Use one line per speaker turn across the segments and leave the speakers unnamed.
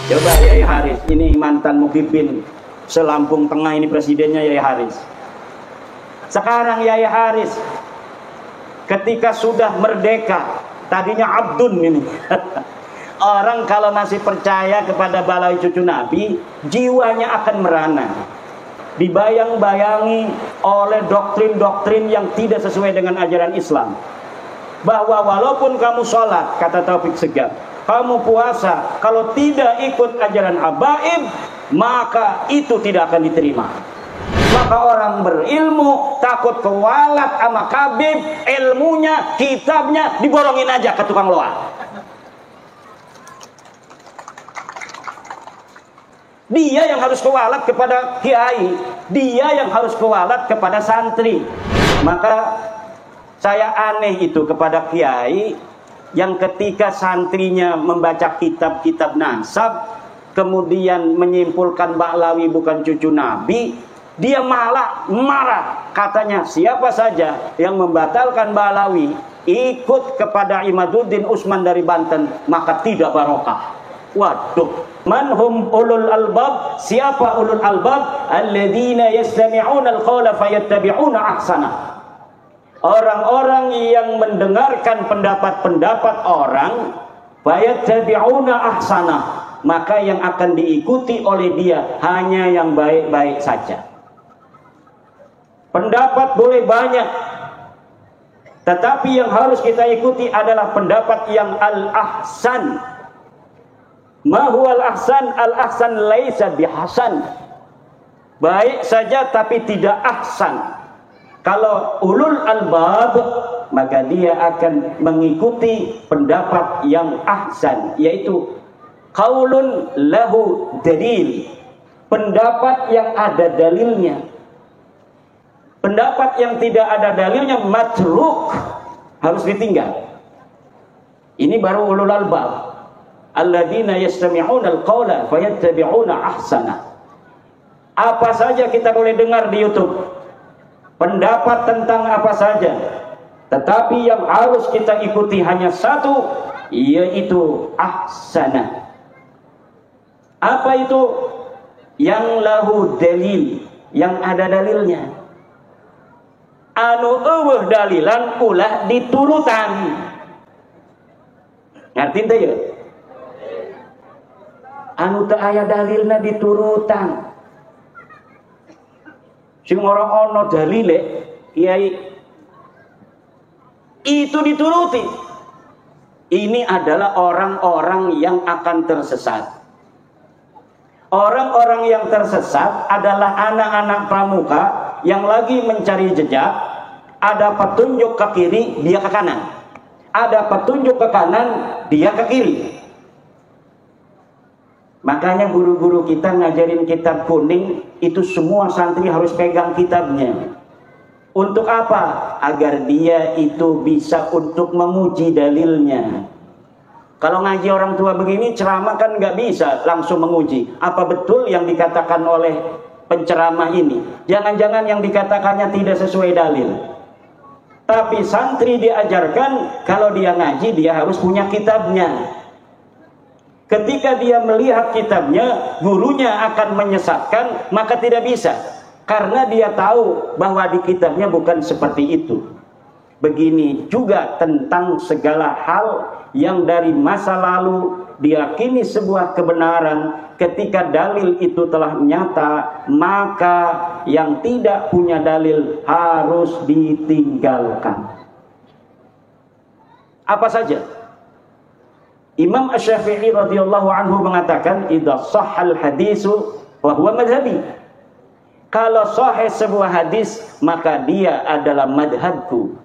Coba Yai Haris, ini mantan Mukhibin Selampung Tengah, ini presidennya Yai Haris. Sekarang Yai Haris ketika sudah merdeka, tadinya abdun ini. Orang kalau masih percaya kepada balai cucu Nabi, jiwanya akan merana, dibayang-bayangi oleh doktrin-doktrin yang tidak sesuai dengan ajaran Islam. Bahwa walaupun kamu sholat, kata Taufik Segaf, kamu puasa, kalau tidak ikut ajaran habaib, maka itu tidak akan diterima. Maka orang berilmu takut kewalat sama kabib, ilmunya, kitabnya diborongin aja ke tukang loak. Dia yang harus kewalat kepada kiai, dia yang harus kewalat kepada santri. Maka saya aneh itu kepada kiai yang ketika santrinya membaca kitab-kitab nasab, kemudian menyimpulkan Ba'lawi bukan cucu Nabi, dia malah marah. Katanya siapa saja yang membatalkan Ba'lawi ikut kepada Imaduddin Usman dari Banten, maka tidak barokah. Waduh, manhum ulul albab? Siapa ulul albab? Alladzina yastami'una al-qawla fayattabi'una ahsana. Orang-orang yang mendengarkan pendapat-pendapat orang, fayattabi'una ahsana, maka yang akan diikuti oleh dia hanya yang baik-baik saja. Pendapat boleh banyak, tetapi yang harus kita ikuti adalah pendapat yang al-ahsan. Ma huwal ahsan? Al-ahsan laisa bihasan. Baik saja tapi tidak ahsan. Kalau ulul albab, maka dia akan mengikuti pendapat yang ahsan, yaitu qaulun lahu dalil, pendapat yang ada dalilnya. Pendapat yang tidak ada dalilnya matruk, harus ditinggal. Ini baru ulul albab. Alladzina yastami'una al-qawla fayattabi'una ahsana. Apa saja kita boleh dengar di YouTube, pendapat tentang apa saja, tetapi yang harus kita ikuti hanya satu, yaitu ahsana. Apa itu? Yang lahu dalil, yang ada dalilnya. Anu eueuh dalilan ulah diturutan. Ngerti teh ya? Anu teu aya dalilna diturutan. Sing ora ana dalile, kiai itu dituruti. Ini adalah orang-orang yang akan tersesat. Orang-orang yang tersesat adalah anak-anak pramuka yang lagi mencari jejak. Ada petunjuk ke kiri, dia ke kanan. Ada petunjuk ke kanan, dia ke kiri. Makanya guru-guru kita ngajarin kitab kuning, itu semua santri harus pegang kitabnya. Untuk apa? Agar dia itu bisa untuk memuji dalilnya. Kalau ngaji orang tua begini, ceramah kan nggak bisa langsung menguji. Apa betul yang dikatakan oleh penceramah ini? Jangan-jangan yang dikatakannya tidak sesuai dalil. Tapi santri diajarkan, kalau dia ngaji, dia harus punya kitabnya. Ketika dia melihat kitabnya, gurunya akan menyesatkan, maka tidak bisa. Karena dia tahu bahwa di kitabnya bukan seperti itu. Begini juga tentang segala hal yang dari masa lalu diyakini sebuah kebenaran. Ketika dalil itu telah nyata, maka yang tidak punya dalil harus ditinggalkan. Apa saja? Imam Asy-Syafi'i radhiyallahu anhu mengatakan, idza shahhal hadisu wa huwa madhhabi. Kalau sahih sebuah hadis, maka dia adalah madhabku.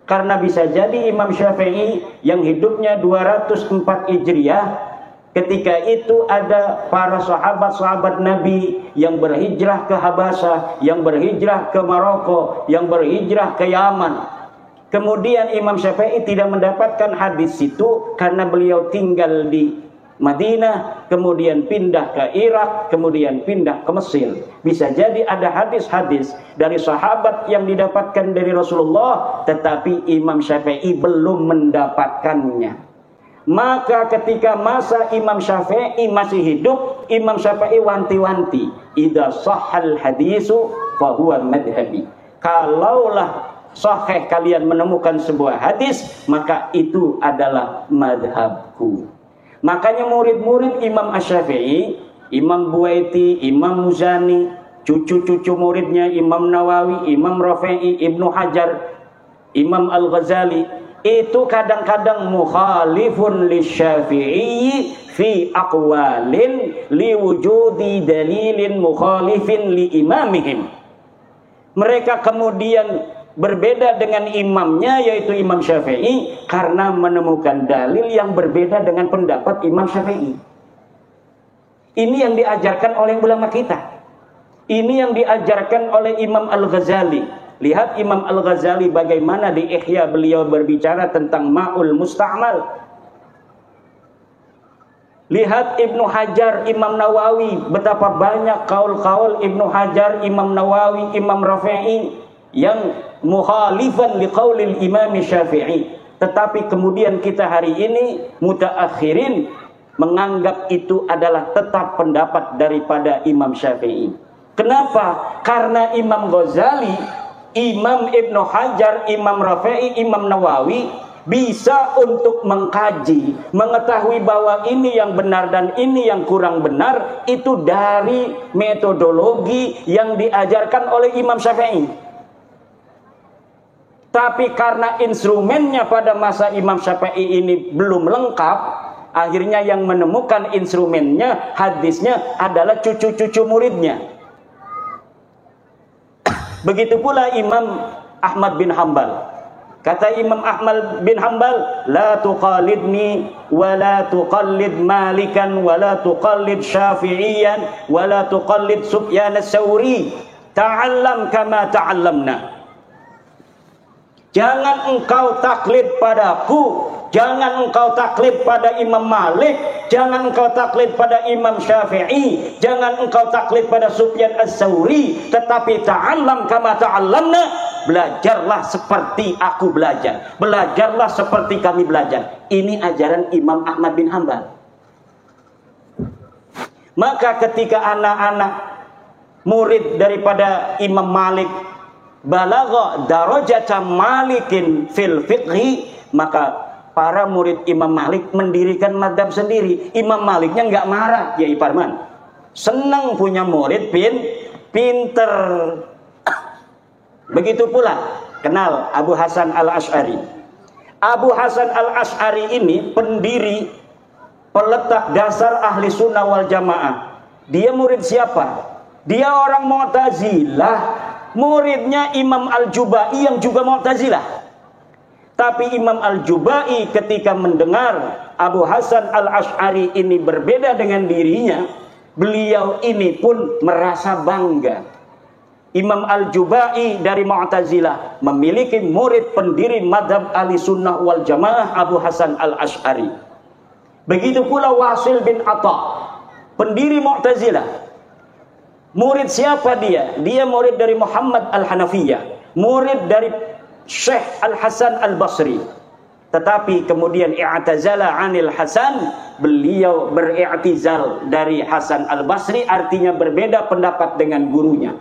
Karena bisa jadi Imam Syafi'i yang hidupnya 204 Hijriah, ketika itu ada para sahabat-sahabat Nabi yang berhijrah ke Habasyah, yang berhijrah ke Maroko, yang berhijrah ke Yaman. Kemudian Imam Syafi'i tidak mendapatkan hadis itu karena beliau tinggal di Madinah, kemudian pindah ke Irak, kemudian pindah ke Mesir. Bisa jadi ada hadis-hadis dari sahabat yang didapatkan dari Rasulullah, tetapi Imam Syafi'i belum mendapatkannya. Maka ketika masa Imam Syafi'i masih hidup, Imam Syafi'i wanti-wanti, idza sahhal hadisu fa huwa madhhabi. Kalaulah sahih kalian menemukan sebuah hadis, maka itu adalah madhabku. Makanya murid-murid Imam Asy-Syafi'i, Imam Buaiti, Imam Muzani, cucu-cucu muridnya Imam Nawawi, Imam Rafi'i, Ibnu Hajar, Imam Al-Ghazali, itu kadang-kadang mukhalifun lisyafi'i fi aqwalin liwujudi dalilin mukhalifin li imamihim. Mereka kemudian berbeda dengan imamnya, yaitu Imam Syafi'i, karena menemukan dalil yang berbeda dengan pendapat Imam Syafi'i. Ini yang diajarkan oleh ulama kita. Ini yang diajarkan oleh Imam Al-Ghazali. Lihat Imam Al-Ghazali bagaimana di Ihya beliau berbicara tentang ma'ul musta'mal. Lihat Ibnu Hajar, Imam Nawawi, betapa banyak kaul-kaul Ibnu Hajar, Imam Nawawi, Imam Rafi'i yang mukhalifan liqaulil Imam Syafi'i. Tetapi kemudian kita hari ini mutaakhirin menganggap itu adalah tetap pendapat daripada Imam Syafi'i. Kenapa? Karena Imam Ghazali, Imam Ibnu Hajar, Imam Rafi'i, Imam Nawawi bisa untuk mengkaji, mengetahui bahwa ini yang benar dan ini yang kurang benar, itu dari metodologi yang diajarkan oleh Imam Syafi'i. Tapi karena instrumennya pada masa Imam Syafi'i ini belum lengkap, akhirnya yang menemukan instrumennya, hadisnya adalah cucu-cucu muridnya. Begitu pula Imam Ahmad bin Hanbal. Kata Imam Ahmad bin Hanbal, la tuqalidni wa la tuqallid Malikan wa la tuqallid Syafi'iyan wa la tuqallid Sufyan as-Sawri. Ta'allam kama ta'allamna. Jangan engkau taklid padaku, jangan engkau taklid pada Imam Malik, jangan engkau taklid pada Imam Syafi'i, jangan engkau taklid pada Sufyan as-Sawri, tetapi ta'allam kama ta'allamna, belajarlah seperti aku belajar, belajarlah seperti kami belajar. Ini ajaran Imam Ahmad bin Hanbal. Maka ketika anak-anak murid daripada Imam Malik balagha darajata Malikin fil fiqhi, maka para murid Imam Malik mendirikan madhab sendiri. Imam Maliknya nggak marah, ya Iparman, senang punya murid pinter. Begitu pula kenal Abu Hasan Al-Asy'ari. Abu Hasan Al-Asy'ari ini pendiri, peletak dasar ahli sunnah wal jamaah. Dia murid siapa? Dia orang Mu'tazilah. Muridnya Imam Al-Jubai yang juga Mu'tazilah. Tapi Imam Al-Jubai ketika mendengar Abu Hasan Al-Asy'ari ini berbeda dengan dirinya, beliau ini pun merasa bangga. Imam Al-Jubai dari Mu'tazilah memiliki murid pendiri madhab ahli sunnah wal jamaah Abu Hasan Al-Asy'ari. Begitu pula Wasil bin Atha, pendiri Mu'tazilah. Murid siapa dia? Dia murid dari Muhammad Al-Hanafiyah, murid dari Syekh Al-Hasan Al-Basri. Tetapi kemudian i'tazala 'anil Hasan, beliau beri'tizal dari Hasan Al-Basri, artinya berbeda pendapat dengan gurunya.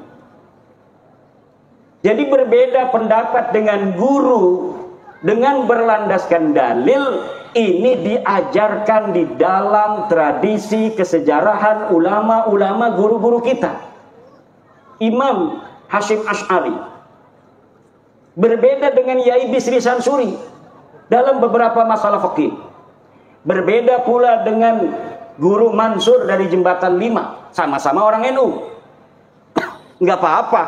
Jadi berbeda pendapat dengan guru dengan berlandaskan dalil, ini diajarkan di dalam tradisi kesejarahan ulama-ulama guru-guru kita. Imam Hashim Asy'ari berbeda dengan Yai Bisri Sansuri dalam beberapa masalah fikih. Berbeda pula dengan Guru Mansur dari Jembatan 5, sama-sama orang NU. Enggak apa-apa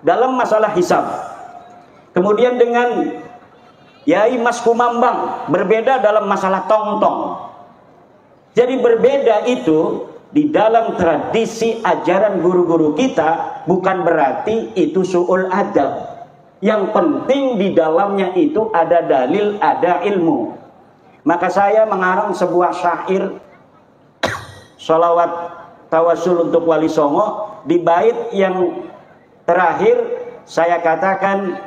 dalam masalah hisab. Kemudian dengan Yai Mas Kumambang berbeda dalam masalah tong-tong. Jadi berbeda itu di dalam tradisi ajaran guru-guru kita bukan berarti itu su'ul adab. Yang penting di dalamnya itu ada dalil, ada ilmu. Maka saya mengarang sebuah syair sholawat tawasul untuk Wali Songo. Di bait yang terakhir saya katakan,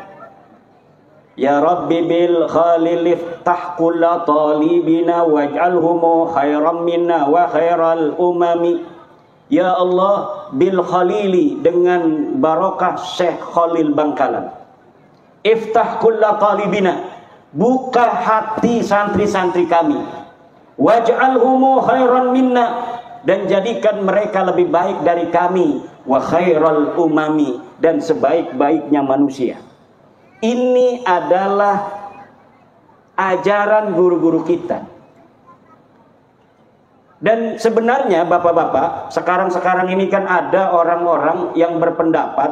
Ya Rabbi bil khalil iftah kulla talibina waj'alhum khairan minna wa khairal umami. Ya Allah, bil khalili, dengan barokah Syekh Khalil Bangkalan. Iftah kulla talibina, buka hati santri-santri kami. Waj'alhum khairan minna, dan jadikan mereka lebih baik dari kami. Wa khairal umami, dan sebaik-baiknya manusia. Ini adalah ajaran guru-guru kita. Dan sebenarnya bapak-bapak, sekarang ini kan ada orang-orang yang berpendapat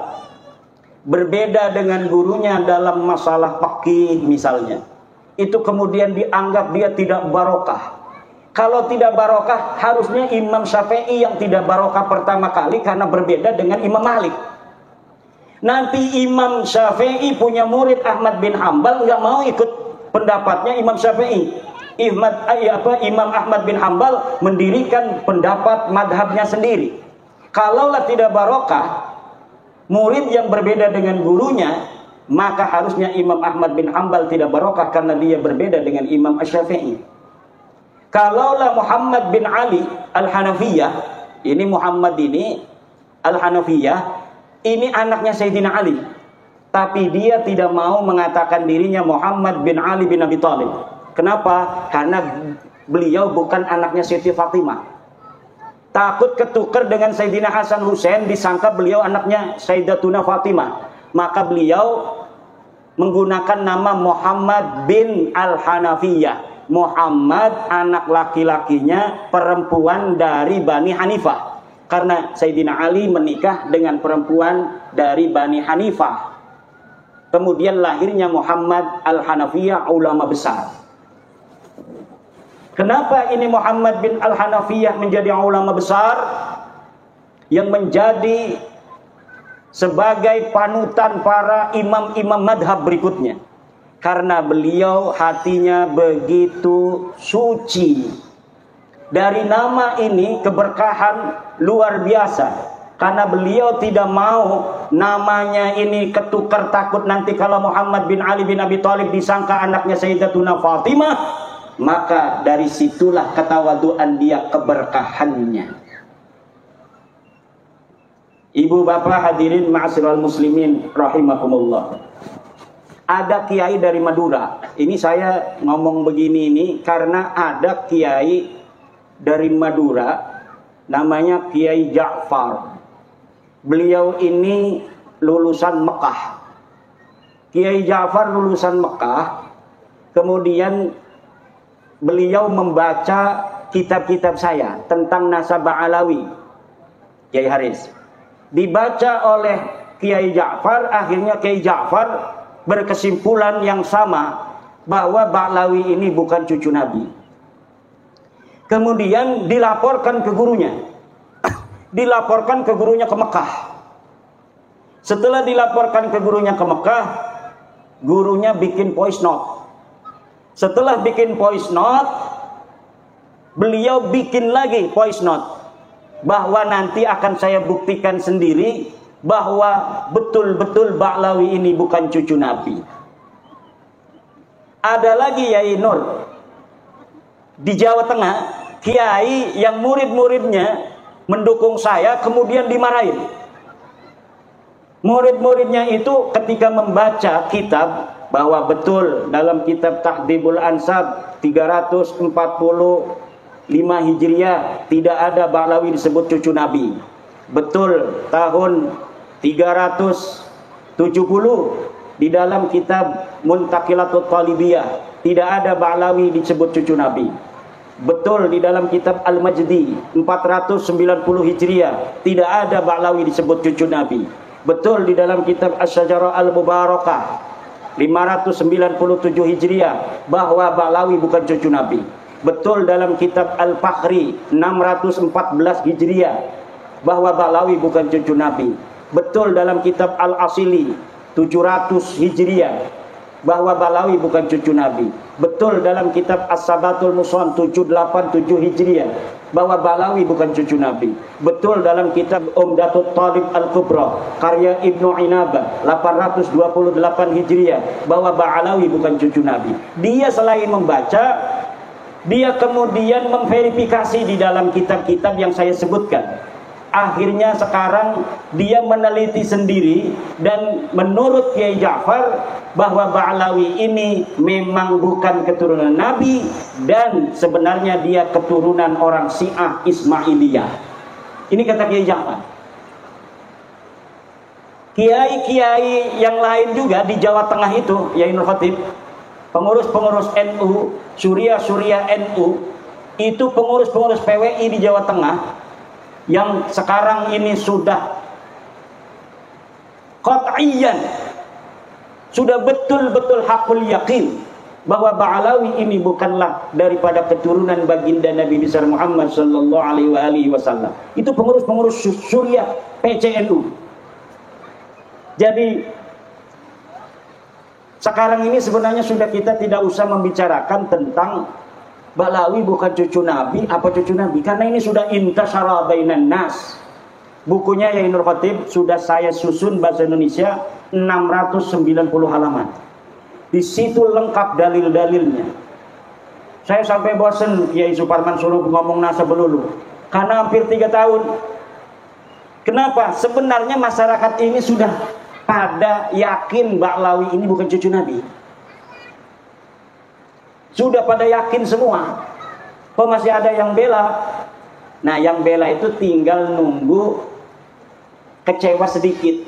berbeda dengan gurunya dalam masalah fikih misalnya. Itu kemudian dianggap dia tidak barokah. Kalau tidak barokah, harusnya Imam Syafi'i yang tidak barokah pertama kali karena berbeda dengan Imam Malik. Nanti Imam Syafi'i punya murid Ahmad bin Hambal, nggak mau ikut pendapatnya Imam Syafi'i. Imam Ahmad bin Hambal mendirikan pendapat madhabnya sendiri. Kalaulah tidak barokah, murid yang berbeda dengan gurunya, maka harusnya Imam Ahmad bin Hambal tidak barokah karena dia berbeda dengan Imam Syafi'i. Kalaulah Muhammad bin Ali Al-Hanafiyah, ini Muhammad ini Al-Hanafiyah, ini anaknya Sayyidina Ali, tapi dia tidak mau mengatakan dirinya Muhammad bin Ali bin Abi Thalib. Kenapa? Karena beliau bukan anaknya Siti Fatimah. Takut ketukar dengan Sayyidina Hasan Hussein, disangka beliau anaknya Sayyidatuna Fatimah. Maka beliau menggunakan nama Muhammad bin Al-Hanafiyah. Muhammad anak laki-lakinya perempuan dari Bani Hanifah. Karena Sayyidina Ali menikah dengan perempuan dari Bani Hanifah. Kemudian lahirnya Muhammad Al-Hanafiyah, ulama besar. Kenapa ini Muhammad bin Al-Hanafiyah menjadi ulama besar yang menjadi sebagai panutan para imam-imam madhab berikutnya? Karena beliau hatinya begitu suci. Dari nama ini keberkahan luar biasa. Karena beliau tidak mau namanya ini ketukar, takut nanti kalau Muhammad bin Ali bin Abi Thalib disangka anaknya Sayyidatuna Fatimah. Maka dari situlah ketawaduan dia, keberkahannya. Ibu bapak hadirin ma'asyiral muslimin rahimakumullah. Ada kiai dari Madura. Ini saya ngomong begini ini karena ada kiai dari Madura, namanya Kiai Ja'far. Beliau ini lulusan Mekah. Kiai Ja'far lulusan Mekah. Kemudian beliau membaca kitab-kitab saya tentang nasabah Alawi, Kiai Haris. Dibaca oleh Kiai Ja'far, akhirnya Kiai Ja'far berkesimpulan yang sama, bahwa Ba'lawi ini bukan cucu Nabi. Kemudian dilaporkan ke gurunya. Dilaporkan ke gurunya ke Mekah. Setelah dilaporkan ke gurunya ke Mekah, gurunya bikin voice note. Setelah bikin voice note, beliau bikin lagi voice note, bahwa nanti akan saya buktikan sendiri bahwa betul-betul Ba'lawi ini bukan cucu Nabi. Ada lagi Yai Nur di Jawa Tengah, kiai yang murid-muridnya mendukung saya kemudian dimarahin. Murid-muridnya itu ketika membaca kitab, bahwa betul dalam kitab Tahdhibul Ansab 345 Hijriah tidak ada Ba'lawi disebut cucu Nabi. Betul tahun 370 di dalam kitab Muntaqilatut Talibiyah tidak ada Ba'lawi disebut cucu Nabi. Betul di dalam kitab Al-Majdi 490 Hijriah tidak ada Ba'lawi disebut cucu Nabi. Betul di dalam kitab Asy-Syajarah Al-Mubarakah 597 Hijriah bahwa Ba'lawi bukan cucu Nabi. Betul dalam kitab Al-Fakhri 614 Hijriah bahwa Ba'lawi bukan cucu Nabi. Betul dalam kitab Al-Asili 700 Hijriah bahwa Ba'lawi bukan cucu Nabi. Betul dalam kitab As-Sabatul Muson 787 Hijriah bahwa Balawi bukan cucu Nabi. Betul dalam kitab Umdatut Thalib Al-Kubra karya Ibnu Inabah 828 Hijriah bahwa Balawi bukan cucu Nabi. Dia selain membaca, dia kemudian memverifikasi di dalam kitab-kitab yang saya sebutkan. Akhirnya sekarang dia meneliti sendiri dan menurut Kiai Ja'far bahwa Ba'lawi ini memang bukan keturunan Nabi dan sebenarnya dia keturunan orang Syiah Ismailiyah. Ini kata Kiai Ja'far. Kiai-kiai yang lain juga di Jawa Tengah itu, Yai Nur Khatib, pengurus-pengurus NU, Surya NU, itu pengurus-pengurus PWI di Jawa Tengah yang sekarang ini sudah qat'iyan, sudah betul-betul hakul yakin bahwa Ba'lawi ini bukanlah daripada keturunan baginda Nabi besar Muhammad sallallahu alaihi wasallam. Itu pengurus-pengurus Surya PCNU. Jadi sekarang ini sebenarnya sudah kita tidak usah membicarakan tentang Ba'lawi bukan cucu Nabi, apa cucu Nabi? Karena ini sudah intasyara bainan nas. Bukunya Yai Nur Khatib sudah saya susun bahasa Indonesia 690 halaman. Di situ lengkap dalil-dalilnya. Saya sampai bosan Kiai Suparman suruh ngomong nasab melulu. Karena hampir 3 tahun. Kenapa? Sebenarnya masyarakat ini sudah pada yakin Ba'lawi ini bukan cucu Nabi. Sudah pada yakin semua. Kok masih ada yang bela? Nah, yang bela itu tinggal nunggu kecewa sedikit.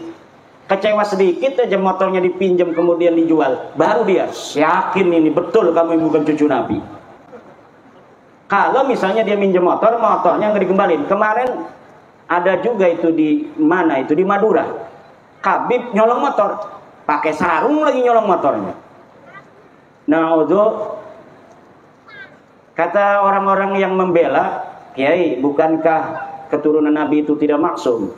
Kecewa sedikit aja motornya dipinjam kemudian dijual. Baru dia yakin ini betul kamu bukan cucu Nabi. Kalau misalnya dia minjem motor, motornya nggak dikembalin. Kemarin ada juga itu di mana itu di Madura. Habib nyolong motor, pakai sarung lagi nyolong motornya. Nah, kata orang-orang yang membela, Kiai, bukankah keturunan Nabi itu tidak maksum?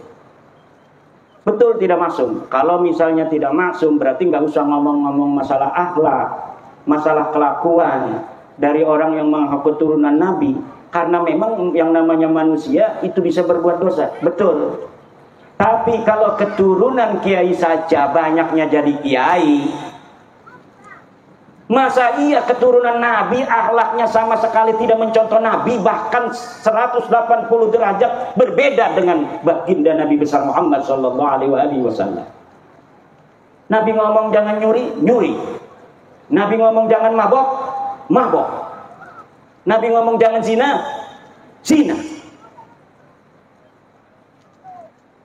Betul tidak maksum. Kalau misalnya tidak maksum, berarti nggak usah ngomong-ngomong masalah akhlak, masalah kelakuan dari orang yang mengaku keturunan Nabi. Karena memang yang namanya manusia itu bisa berbuat dosa. Betul. Tapi kalau keturunan Kiai saja banyaknya jadi Kiai, masa iya keturunan Nabi akhlaknya sama sekali tidak mencontoh Nabi, bahkan 180 derajat berbeda dengan baginda Nabi besar Muhammad sallallahu alaihi wasallam. Nabi ngomong jangan nyuri, nyuri. Nabi ngomong jangan mabok, mabok. Nabi ngomong jangan zina, zina.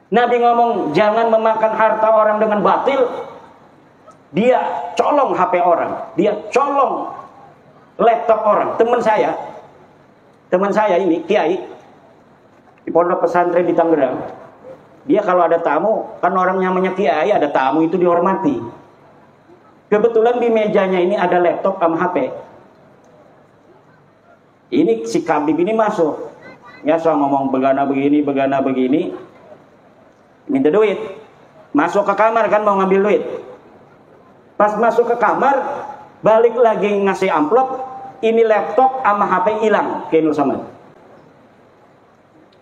Nabi ngomong jangan memakan harta orang dengan batil, dia colong HP orang, dia colong laptop orang. Teman saya ini Kiai di pondok pesantren di Tangerang, dia kalau ada tamu, kan orang namanya Kiai ada tamu itu dihormati. Kebetulan di mejanya ini ada laptop sama HP. Ini si Habib ini masuk, ya soal ngomong begana begini, minta duit, masuk ke kamar kan mau ngambil duit. Pas masuk ke kamar, balik lagi ngasih amplop, ini laptop sama HP hilang, kayak Nur Samad.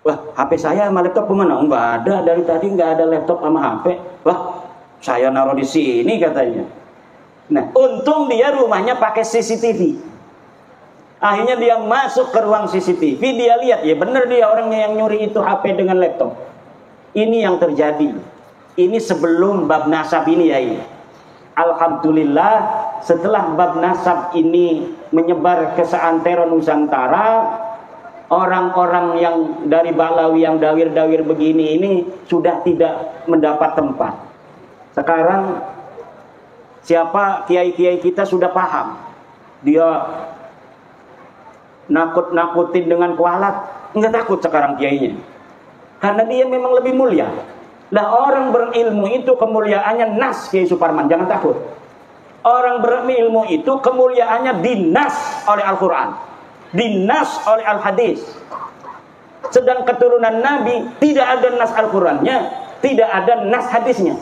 Wah, HP saya sama laptop kemana? Enggak ada, dari tadi enggak ada laptop sama HP. Wah, saya naruh di sini katanya. Nah, untung dia rumahnya pakai CCTV. Akhirnya dia masuk ke ruang CCTV, dia lihat, ya bener dia orangnya yang nyuri itu HP dengan laptop. Ini yang terjadi. Ini sebelum bab nasab ini ya ini. Alhamdulillah setelah bab nasab ini menyebar ke seantero Nusantara, orang-orang yang dari Ba'lawi yang dawir-dawir begini ini sudah tidak mendapat tempat. Sekarang siapa kiai-kiai kita sudah paham. Dia nakut-nakutin dengan kualat, enggak takut sekarang kiainya. Karena dia memang lebih mulia. Lah orang berilmu itu kemuliaannya nas, Kiai Suparman, jangan takut. Orang berilmu itu kemuliaannya dinas oleh Al-Quran, dinas oleh Al-Hadis. Sedang keturunan Nabi tidak ada nas Al-Qurannya, tidak ada nas hadisnya.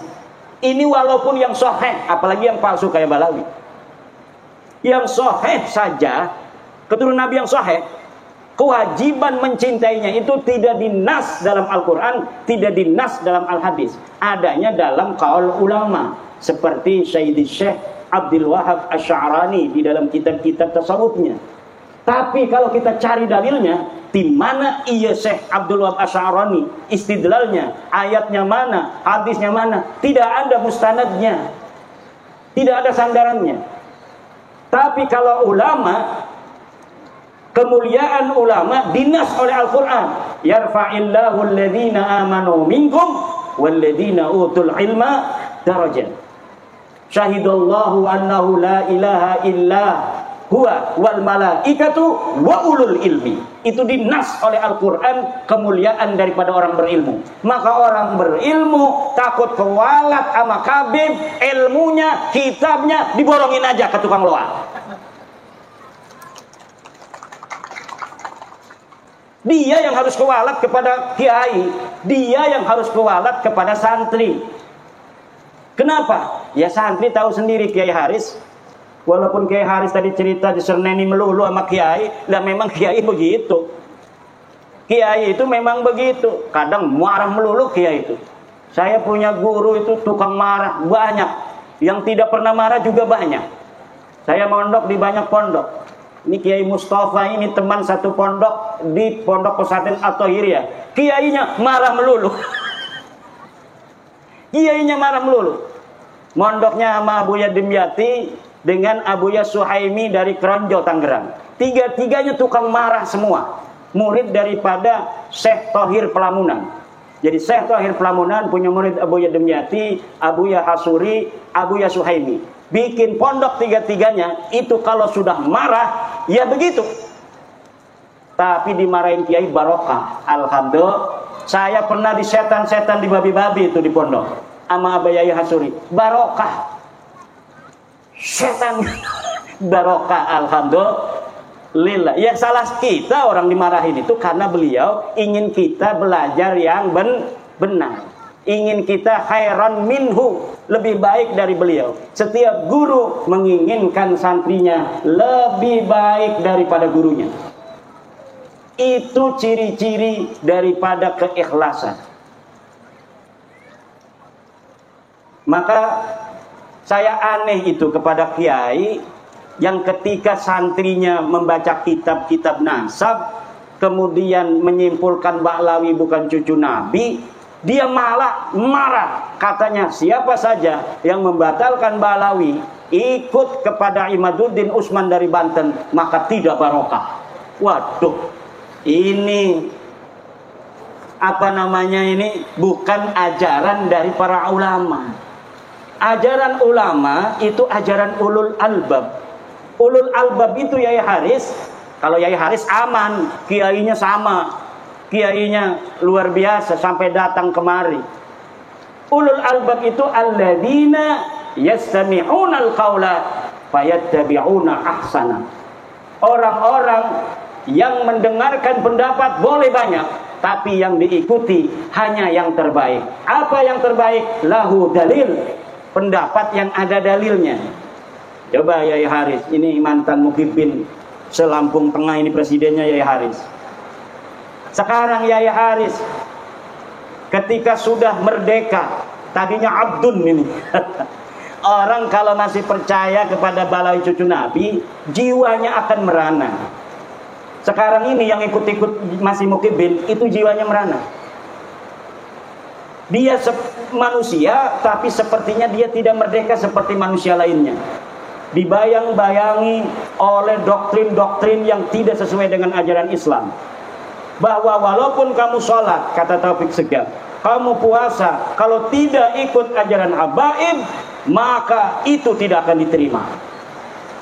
Ini walaupun yang sahih, apalagi yang palsu kayak Ba'lawi. Yang sahih saja, keturunan Nabi yang sahih, Kewajiban mencintainya itu tidak dinas dalam Al-Quran, tidak dinas dalam Al-Hadis. Adanya dalam qaul ulama. Seperti Syekh Abdul Wahab Asy'arani di dalam kitab-kitab tasawufnya. Tapi kalau kita cari dalilnya, di mana iya Syekh Abdul Wahab Asy'arani istidlalnya, ayatnya mana, hadisnya mana? Tidak ada mustanadnya. Tidak ada sandarannya. Tapi kalau ulama, kemuliaan ulama dinas oleh Al-Quran. Yarfa'illahu alladhina amanu minkum walladhina utul ilma darajat. Syahidallahu annahu la ilaha illa huwa wal malaikatu wa ulul ilmi. Itu dinas oleh Al-Quran kemuliaan daripada orang berilmu. Maka orang berilmu takut kewalat sama kabib, ilmunya, kitabnya diborongin aja ke tukang loak. Dia yang harus kewalat kepada kiai, dia yang harus kewalat kepada santri. Kenapa? Ya santri tahu sendiri Kiai Haris. Walaupun Kiai Haris tadi cerita diserneni melulu sama kiai, lah memang kiai begitu. Kiai itu memang begitu. Kadang marah melulu kiai itu. Saya punya guru itu tukang marah banyak. Yang tidak pernah marah juga banyak. Saya mondok di banyak pondok. Ini Kiai Mustafa ini teman satu pondok di Pondok Pesantren At-Thahiriyah. Kiainya marah melulu. Kiainya marah melulu. Mondoknya sama Abuya Dimyati dengan Abuya Suhaimi dari Kronjo Tangerang. Tiga-tiganya tukang marah semua. Murid daripada Syekh Thohir Pelamunan. Jadi Syekh Thohir Pelamunan punya murid Abuya Dimyati, Abuya Hasuri, Abuya Suhaimi. Bikin pondok tiga-tiganya, itu kalau sudah marah, ya begitu. Tapi dimarahin kiai barokah. Alhamdulillah. Saya pernah di setan-setan di babi-babi itu di pondok. Sama Abayai Hasuri. Barokah. Setan. Barokah. Alhamdulillah. Ya salah kita orang dimarahin itu karena beliau ingin kita belajar yang benar. Ingin kita khairan minhu, lebih baik dari beliau. Setiap guru menginginkan santrinya lebih baik daripada gurunya. Itu ciri-ciri daripada keikhlasan. Maka saya aneh itu kepada kiai yang ketika santrinya membaca kitab-kitab nasab, kemudian menyimpulkan Ba'lawi bukan cucu Nabi, dia malah marah. Katanya siapa saja yang membatalkan Ba'lawi ikut kepada Imaduddin Usman dari Banten, maka tidak barokah. Waduh, ini apa namanya, ini bukan ajaran dari para ulama. Ajaran ulama itu ajaran ulul albab. Ulul albab itu Yai Haris. Kalau Yai Haris aman, kiainya sama. Kiainya luar biasa sampai datang kemari. Ulul albab itu alladzina yastami'una al-qaula fayattabi'una ahsana. Orang-orang yang mendengarkan pendapat boleh banyak, tapi yang diikuti hanya yang terbaik. Apa yang terbaik? Lahu dalil. Pendapat yang ada dalilnya. Coba Yai Haris, ini mantan Mukhibin se-Lampung Tengah, ini presidennya Yai Haris. Sekarang Yai Haris ketika sudah merdeka, tadinya abdun ini. Orang kalau masih percaya kepada Ba'lawi cucu Nabi, jiwanya akan merana. Sekarang ini yang ikut-ikut masih Mukhibin, itu jiwanya merana. Dia manusia, tapi sepertinya dia tidak merdeka seperti manusia lainnya. Dibayang-bayangi oleh doktrin-doktrin yang tidak sesuai dengan ajaran Islam. Bahwa walaupun kamu sholat, kata Taufik Segaf, kamu puasa, kalau tidak ikut ajaran habaib, maka itu tidak akan diterima.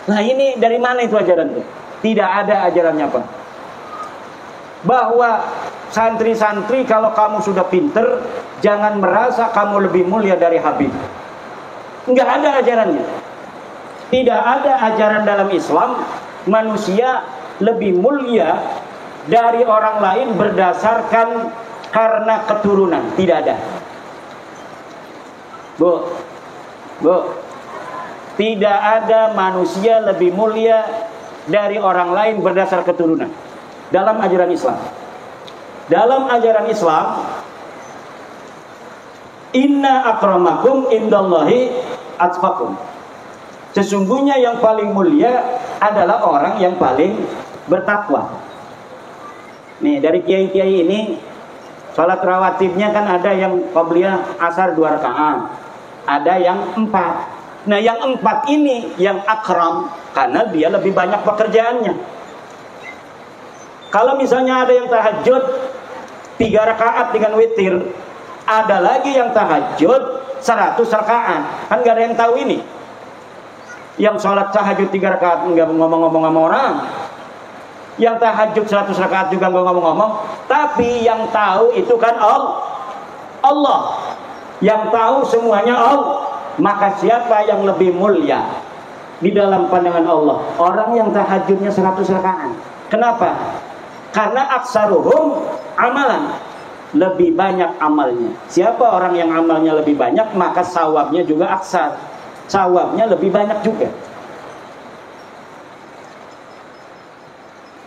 Nah ini dari mana itu ajaran itu? Tidak ada ajarannya apa? Bahwa santri-santri kalau kamu sudah pinter, jangan merasa kamu lebih mulia dari Habib. Enggak ada ajarannya. Tidak ada ajaran dalam Islam manusia lebih mulia dari orang lain berdasarkan karena keturunan. Tidak ada. Bu, tidak ada manusia lebih mulia dari orang lain berdasar keturunan. dalam ajaran Islam. Dalam ajaran Islam, inna akramakum indallahi atqakum. Sesungguhnya yang paling mulia adalah orang yang paling bertakwa. Nih, dari kiai-kiai ini salat rawatibnya kan ada yang qabliyah asar 2 rakaat, ada yang 4. Nah, yang 4 ini yang akram karena dia lebih banyak pekerjaannya. Kalau misalnya ada yang tahajud 3 rakaat dengan witir, ada lagi yang tahajud 100 rakaat. Kan gak ada yang tahu ini. Yang sholat tahajud 3 rakaat nggak ngomong-ngomong sama orang, yang tahajud 100 rakaat juga nggak ngomong-ngomong. Tapi yang tahu itu kan Allah. Yang tahu semuanya Allah. Maka siapa yang lebih mulia di dalam pandangan Allah? Orang yang tahajudnya 100 rakaat. Kenapa? Karena aksaruhum amalan, lebih banyak amalnya. Siapa orang yang amalnya lebih banyak, maka sawabnya juga aksar, sawabnya lebih banyak juga.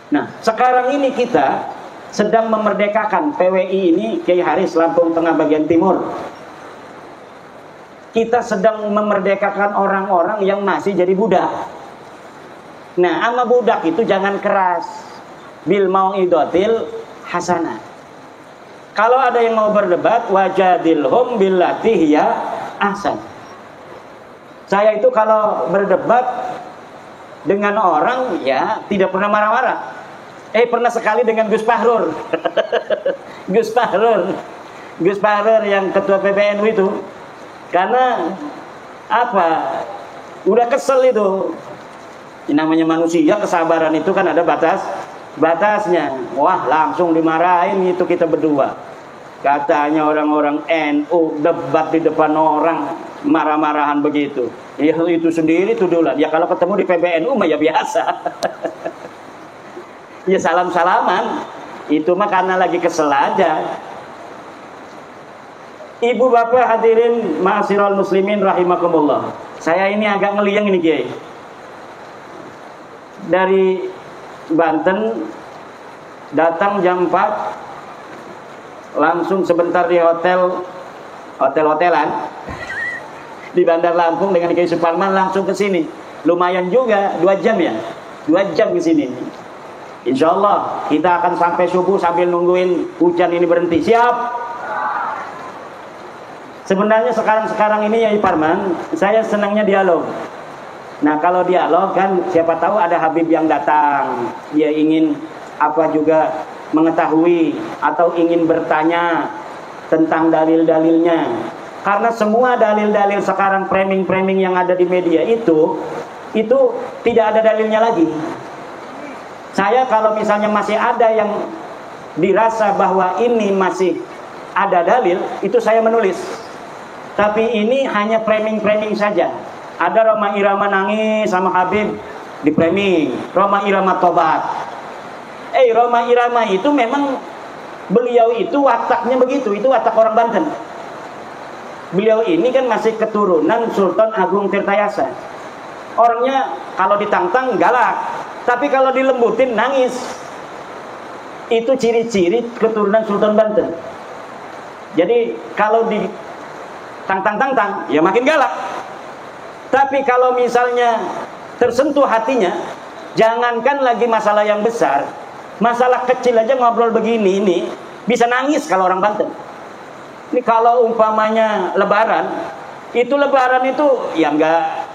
Nah, sekarang ini kita sedang memerdekakan PWI ini, Kiai Haris Lampung Tengah bagian timur. Kita sedang memerdekakan orang-orang yang masih jadi budak. Nah, sama budak itu jangan keras. Bil mau'idotil hasanah. Kalau ada yang mau berdebat, wajadilhum billati hiya ahsan. Saya itu kalau berdebat dengan orang ya tidak pernah marah-marah. Pernah sekali dengan Gus Fahrur. Gus Fahrur yang ketua PBNU itu. Karena apa? Udah kesel itu. Namanya manusia, kesabaran itu kan ada batasnya. Wah, langsung dimarahin itu kita berdua. Katanya orang-orang NU debat di depan orang, marah-marahan begitu. Ya itu sendiri tuduhan. Ya kalau ketemu di PBNU mah ya biasa. Ya salam-salaman. Itu mah karena lagi kesel aja. Ibu bapak hadirin ma'asyiral muslimin rahimakumullah. Saya ini agak ngeliang ini Kiai. Dari Banten datang jam 4, langsung sebentar di hotel-hotelan di Bandar Lampung dengan Kiai Suparman, langsung ke sini. Lumayan juga 2 jam ya, 2 jam ke sini. Insya Allah kita akan sampai subuh sambil nungguin hujan ini berhenti. Siap? Sebenarnya sekarang ini ya Parman, saya senangnya dialog. Nah kalau dialog kan siapa tahu ada Habib yang datang, dia ingin apa juga mengetahui atau ingin bertanya tentang dalil-dalilnya. Karena semua dalil-dalil sekarang framing-framing yang ada di media itu tidak ada dalilnya lagi. Saya kalau misalnya masih ada yang dirasa bahwa ini masih ada dalil, itu saya menulis. Tapi ini hanya framing-framing saja. Ada Roma Irama nangis sama Habib di framing, Roma Irama tobat. Roma Irama itu memang beliau itu wataknya begitu, itu watak orang Banten. Beliau ini kan masih keturunan Sultan Agung Tirtayasa. Orangnya kalau ditantang galak, tapi kalau dilembutin nangis. Itu ciri-ciri keturunan Sultan Banten. Jadi kalau ditantang-tantang ya makin galak. Tapi kalau misalnya tersentuh hatinya, jangankan lagi masalah yang besar, masalah kecil aja ngobrol begini ini bisa nangis kalau orang Banten. Ini kalau umpamanya lebaran itu ya enggak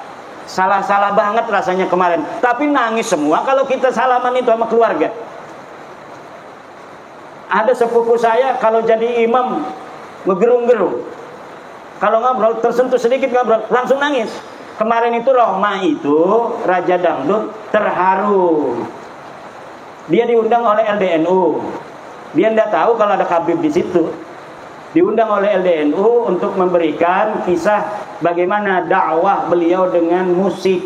salah-salah banget rasanya kemarin, tapi nangis semua kalau kita salaman itu sama keluarga. Ada sepupu saya kalau jadi imam ngegerung-gerung, kalau ngobrol tersentuh sedikit ngobrol langsung nangis. Kemarin itu Roma itu Raja Dangdut terharu. Dia diundang oleh LDNU. Dia tidak tahu kalau ada Habib di situ. Diundang oleh LDNU untuk memberikan kisah bagaimana dakwah beliau dengan musik.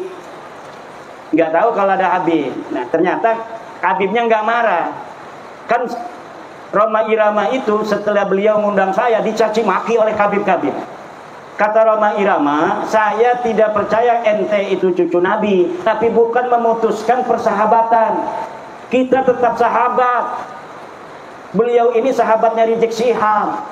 Nggak tahu kalau ada Habib. Nah ternyata Habibnya nggak marah. Kan Roma Irama itu setelah beliau mengundang saya dicaci maki oleh Habib-Habib. Kata Roma Irama, saya tidak percaya ente itu cucu Nabi, tapi bukan memutuskan persahabatan. Kita tetap sahabat. Beliau ini sahabatnya Rizik Syihab.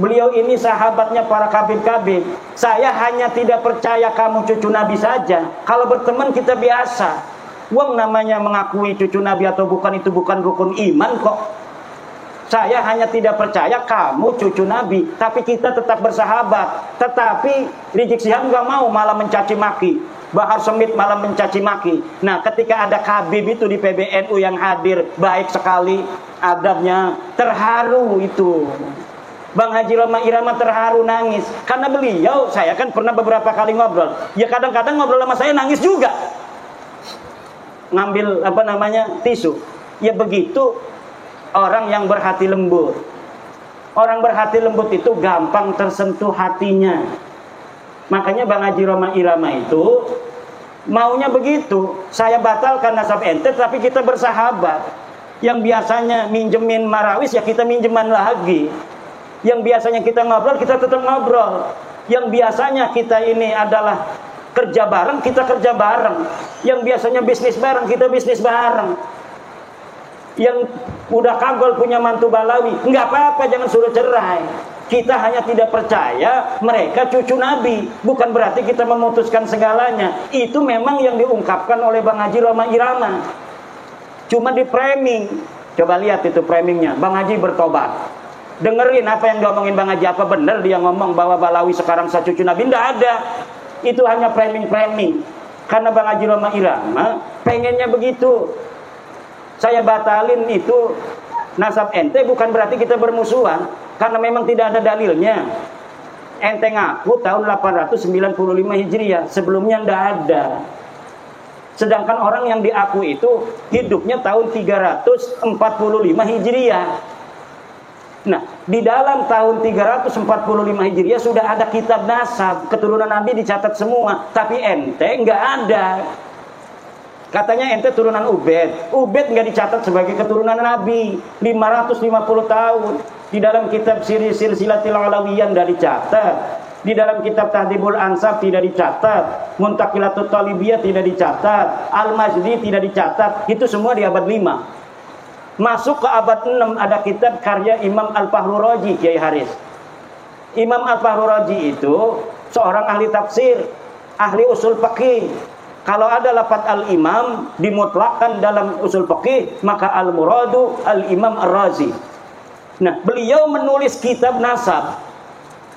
Beliau ini sahabatnya para kabir-kabir. Saya hanya tidak percaya kamu cucu Nabi saja. Kalau berteman kita biasa. Wong namanya mengakui cucu Nabi atau bukan itu bukan rukun iman kok. Saya hanya tidak percaya kamu cucu Nabi, tapi kita tetap bersahabat. Tetapi Rizik Syihab nggak mau, malah mencaci maki. Bahar Smith malah mencaci maki. Nah, ketika ada Habib itu di PBNU yang hadir, baik sekali adabnya, terharu itu. Bang Haji Roma Irama terharu nangis. Karena beliau, saya kan pernah beberapa kali ngobrol. Ya kadang-kadang ngobrol sama saya nangis juga. Ngambil tisu. Ya begitu orang yang berhati lembut. Orang berhati lembut itu gampang tersentuh hatinya. Makanya Bang Haji Roma Irama itu maunya begitu. Saya batalkan nasab ente, tapi kita bersahabat. Yang biasanya minjemin marawis, ya kita minjeman lagi. Yang biasanya kita ngobrol, kita tetap ngobrol. Yang biasanya kita ini adalah kerja bareng, kita kerja bareng. Yang biasanya bisnis bareng, kita bisnis bareng. Yang udah kagol punya mantu Balawi, nggak apa-apa, jangan suruh cerai. Kita hanya tidak percaya mereka cucu Nabi. Bukan berarti kita memutuskan segalanya. Itu memang yang diungkapkan oleh Bang Haji Roma Irama. Cuma di framing. Coba lihat itu framingnya. Bang Haji bertobat. Dengerin apa yang diomongin Bang Haji. Apa benar dia ngomong bahwa Balawi sekarang saya cucu Nabi? Nggak ada. Itu hanya framing-framing. Karena Bang Haji Roma Irama pengennya begitu. Saya batalin itu nasab ente bukan berarti kita bermusuhan. Karena memang tidak ada dalilnya. Ente ngaku tahun 895 Hijriah. Sebelumnya nggak ada. Sedangkan orang yang diaku itu hidupnya tahun 345 Hijriah. Nah, di dalam tahun 345 Hijriah sudah ada kitab nasab, keturunan Nabi dicatat semua, tapi ente nggak ada. Katanya ente turunan Ubed. Ubed nggak dicatat sebagai keturunan Nabi. 550 tahun. Di dalam kitab Silsilatil Alawiyah nggak dicatat. Di dalam kitab Tahdhibul Ansab tidak dicatat. Muntaqilatut Talibiyah tidak dicatat. Al-Majdi tidak dicatat. Itu semua di abad 5. Masuk ke abad 6 ada kitab karya Imam Al-Fahru Raji, Kiai Haris. Imam Al-Fahru Raji itu seorang ahli tafsir, ahli usul fiqih. Kalau ada lafaz al-imam dimutlakkan dalam usul fiqih, maka al-muradu al-imam ar-Razi. Nah, beliau menulis kitab nasab.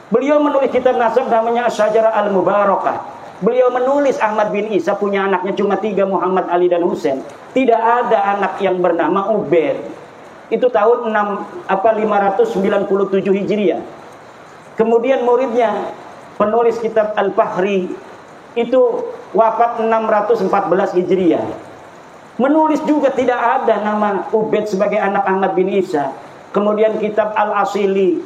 Beliau menulis kitab nasab namanya Asy-Syajarah Al-Mubarakah. Beliau menulis Ahmad bin Isa punya anaknya cuma 3, Muhammad, Ali, dan Husain. Tidak ada anak yang bernama Ubed. Itu tahun 597 Hijriah. Kemudian muridnya, penulis kitab Al-Fahri, itu wafat 614 Hijriah. Menulis juga tidak ada nama Ubed sebagai anak Ahmad bin Isa. Kemudian kitab Al-Asili.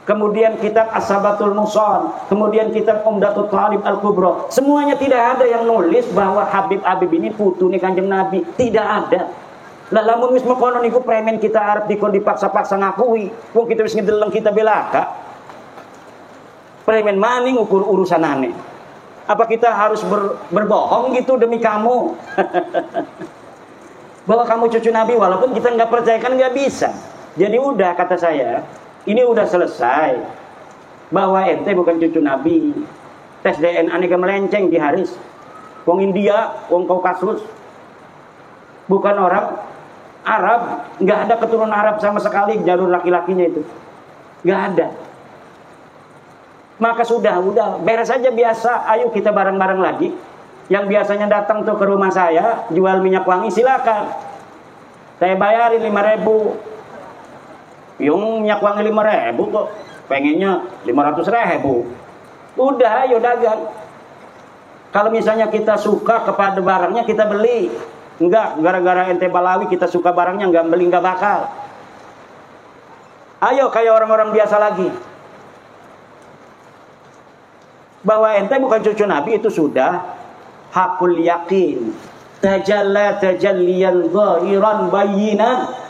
Kemudian kitab As-Sabatul Muson, kemudian kitab Umdatul Talib Al-Kubra. Semuanya tidak ada yang nulis bahwa Habib ini putune Kanjeng Nabi. Tidak ada. Lah lamun wis mekono niku premen kita arep dikon dipaksa-paksa ngakui. Wong kita wis ngedeleng kita belaka. Premen maning ukur urusanane. Apa kita harus berbohong gitu demi kamu? Bahwa kamu cucu Nabi walaupun kita nggak percaya kan nggak bisa. Jadi udah kata saya. Ini udah selesai. Bahwa ente bukan cucu Nabi. Tes DNA ini melenceng di Haris. Wong India, wong Kaukasus. Bukan orang Arab. Nggak ada keturunan Arab sama sekali jalur laki-lakinya itu. Nggak ada. Maka sudah beres aja biasa. Ayo kita bareng-bareng lagi. Yang biasanya datang tuh ke rumah saya jual minyak wangi, silakan. Saya bayarin 5.000. Yung minyak wangi 5.000 kok, pengennya 500.000. Udah, ayo dagang. Kalau misalnya kita suka kepada barangnya kita beli. Enggak, gara-gara ente Balawi kita suka barangnya enggak beli, enggak bakal. Ayo kayak orang-orang biasa lagi. Bahwa ente bukan cucu Nabi itu sudah hakul yakin. Tajalla tajalliyan zahiran bayyinan.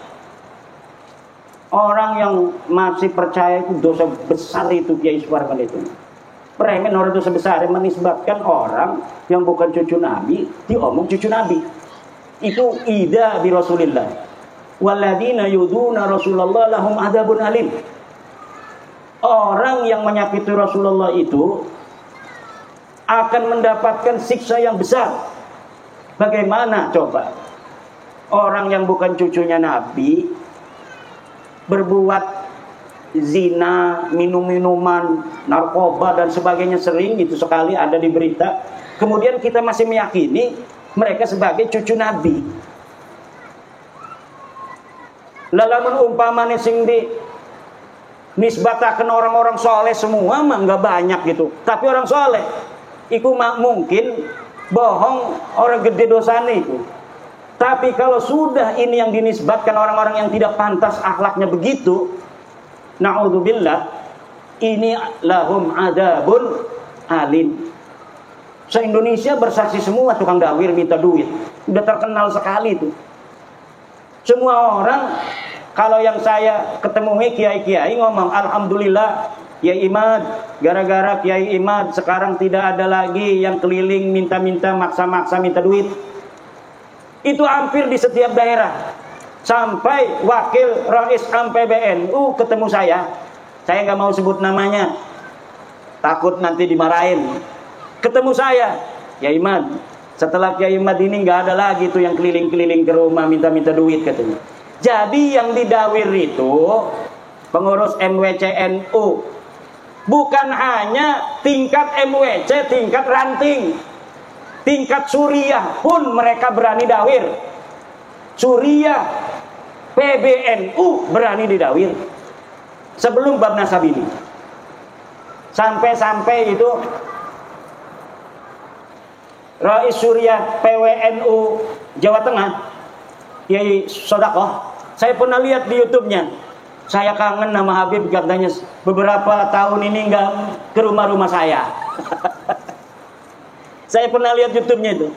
Orang yang masih percaya itu dosa besar itu Kiai Suparman itu. Premen orang dosa besar yang menisbatkan orang yang bukan cucu Nabi diomong cucu Nabi. Itu ida bi Rasulillah. Walladzina yuduna Rasulullah lahum adzabun alim. Orang yang menyakiti Rasulullah itu akan mendapatkan siksa yang besar. Bagaimana coba? Orang yang bukan cucunya Nabi berbuat zina, minum-minuman, narkoba dan sebagainya, sering itu sekali ada di berita. Kemudian kita masih meyakini mereka sebagai cucu Nabi. Lalamun umpamane sing di nisbataken orang-orang soleh semua mah nggak banyak gitu. Tapi orang soleh iku mungkin bohong, orang gede dosane itu. Tapi kalau sudah ini yang dinisbatkan orang-orang yang tidak pantas akhlaknya begitu, na'udzubillah, ini lahum adzabun alim. Se-Indonesia bersaksi semua tukang dawir minta duit. Udah terkenal sekali itu. Semua orang, kalau yang saya ketemui kiai-kiai ngomong, alhamdulillah ya Imad, gara-gara Kiai Imad sekarang tidak ada lagi yang keliling minta-minta, maksa-maksa minta duit. Itu hampir di setiap daerah. Sampai wakil Rais PBNU ketemu saya nggak mau sebut namanya, takut nanti dimarahin. Ketemu saya, ya Imad, setelah Kiai Imad ini nggak ada lagi tuh yang keliling-keliling ke rumah minta-minta duit katanya. Jadi yang didawir itu pengurus MWCNU, bukan hanya tingkat MWC, tingkat ranting, tingkat Suriah pun mereka berani dawir. Suriah, PBNU berani didawir sebelum bab nasab ini. Sampai-sampai itu Rais Suriah PWNU Jawa Tengah, Kiai Sodakoh, saya pernah lihat di YouTube-nya. Saya kangen nama Habib, katanya beberapa tahun ini nggak ke rumah-rumah saya. Saya pernah lihat YouTube-nya itu.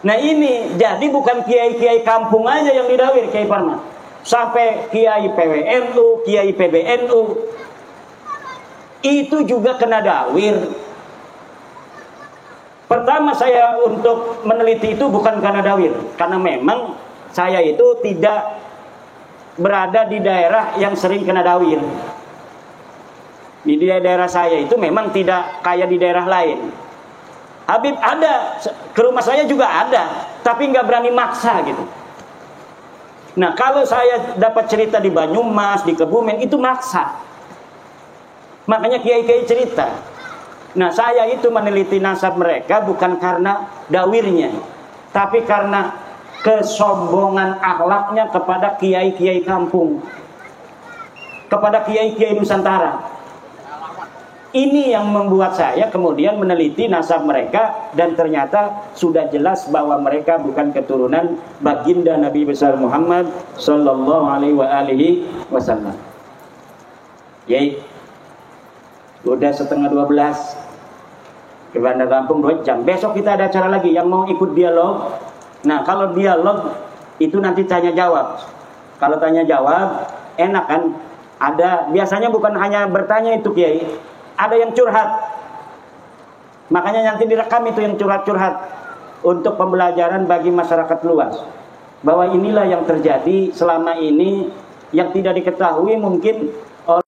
Nah ini jadi bukan kiai-kiai kampung aja yang didawir, Kiai Parman. Sampai kiai PWNU, kiai PBNU itu juga kena dawir. Pertama saya untuk meneliti itu bukan karena dawir, karena memang saya itu tidak berada di daerah yang sering kena dawir. Di daerah saya itu memang tidak kayak di daerah lain. Habib ada, ke rumah saya juga ada, tapi nggak berani maksa gitu. Nah kalau saya dapat cerita di Banyumas, di Kebumen, itu maksa. Makanya kiai-kiai cerita. Nah saya itu meneliti nasab mereka bukan karena dawirnya, tapi karena kesombongan akhlaknya kepada kiai-kiai kampung, kepada kiai-kiai Nusantara. Ini yang membuat saya kemudian meneliti nasab mereka, dan ternyata sudah jelas bahwa mereka bukan keturunan baginda Nabi besar Muhammad sallallahu alaihi wasallam. Yai, udah 11:30 ke Bandar Lampung 2 jam. Besok kita ada acara lagi yang mau ikut dialog. Nah kalau dialog itu nanti tanya jawab. Kalau tanya jawab enak kan? Ada, biasanya bukan hanya bertanya itu Kiai, ada yang curhat. Makanya nanti direkam itu yang curhat-curhat untuk pembelajaran bagi masyarakat luas, bahwa inilah yang terjadi selama ini yang tidak diketahui mungkin